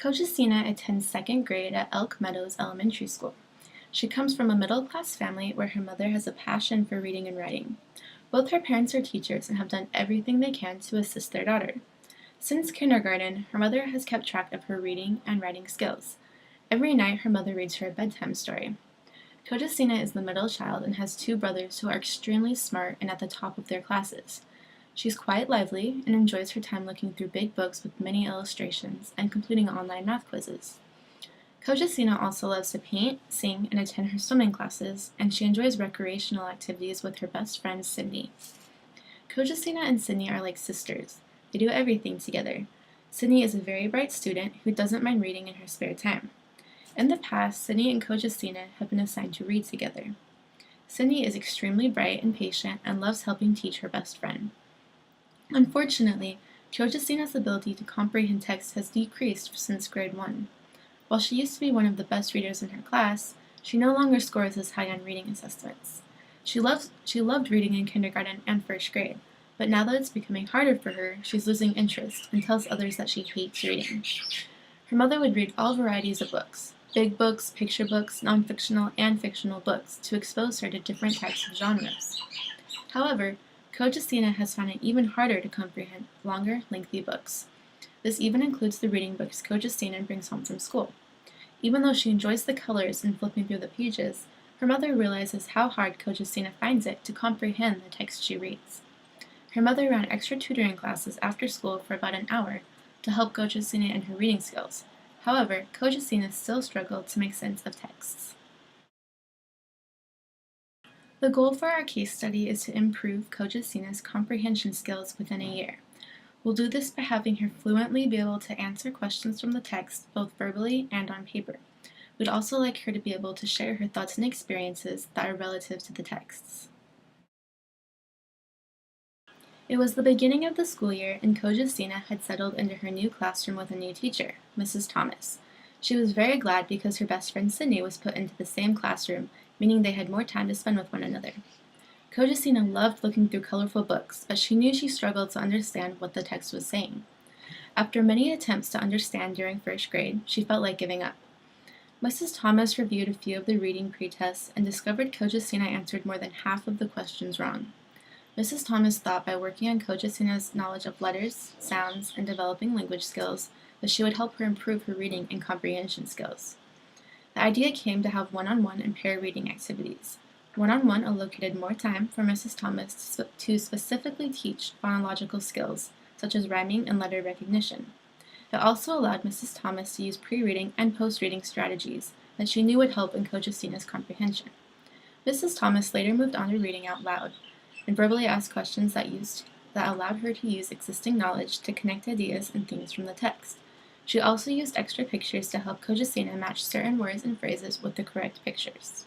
Cojesina attends second grade at Elk Meadows Elementary School. She comes from a middle-class family where her mother has a passion for reading and writing. Both her parents are teachers and have done everything they can to assist their daughter. Since kindergarten, her mother has kept track of her reading and writing skills. Every night, her mother reads her a bedtime story. Cojesina is the middle child and has two brothers who are extremely smart and at the top of their classes. She's quite lively and enjoys her time looking through big books with many illustrations and completing online math quizzes. Cojesina also loves to paint, sing, and attend her swimming classes, and she enjoys recreational activities with her best friend Sydney. Cojesina and Sydney are like sisters. They do everything together. Sydney is a very bright student who doesn't mind reading in her spare time. In the past, Sydney and Cojesina have been assigned to read together. Sydney is extremely bright and patient and loves helping teach her best friend. Unfortunately, Cojesina's ability to comprehend text has decreased since grade 1. While she used to be one of the best readers in her class, she no longer scores as high on reading assessments. She loved reading in kindergarten and first grade, but now that it's becoming harder for her, she's losing interest and tells others that she hates reading. Her mother would read all varieties of books, big books, picture books, non-fictional and fictional books, to expose her to different types of genres. However, Cojesina has found it even harder to comprehend longer, lengthy books. This even includes the reading books Cojesina brings home from school. Even though she enjoys the colors and flipping through the pages, her mother realizes how hard Cojesina finds it to comprehend the text she reads. Her mother ran extra tutoring classes after school for about an hour to help Cojesina in her reading skills. However, Cojesina still struggled to make sense of texts. The goal for our case study is to improve Cojesina's comprehension skills within a year. We'll do this by having her fluently be able to answer questions from the text both verbally and on paper. We'd also like her to be able to share her thoughts and experiences that are relative to the texts. It was the beginning of the school year and Cojesina had settled into her new classroom with a new teacher, Mrs. Thomas. She was very glad because her best friend Sydney was put into the same classroom, meaning they had more time to spend with one another. Cojesina loved looking through colorful books, but she knew she struggled to understand what the text was saying. After many attempts to understand during first grade, she felt like giving up. Mrs. Thomas reviewed a few of the reading pre-tests and discovered Cojesina answered more than half of the questions wrong. Mrs. Thomas thought by working on Cojesina's knowledge of letters, sounds, and developing language skills that she would help her improve her reading and comprehension skills. The idea came to have one-on-one and pair reading activities. One-on-one allocated more time for Mrs. Thomas to specifically teach phonological skills, such as rhyming and letter recognition. It also allowed Mrs. Thomas to use pre-reading and post-reading strategies that she knew would help in Cojesina's comprehension. Mrs. Thomas later moved on to reading out loud, and verbally asked questions that allowed her to use existing knowledge to connect ideas and themes from the text. She also used extra pictures to help Cojesina match certain words and phrases with the correct pictures.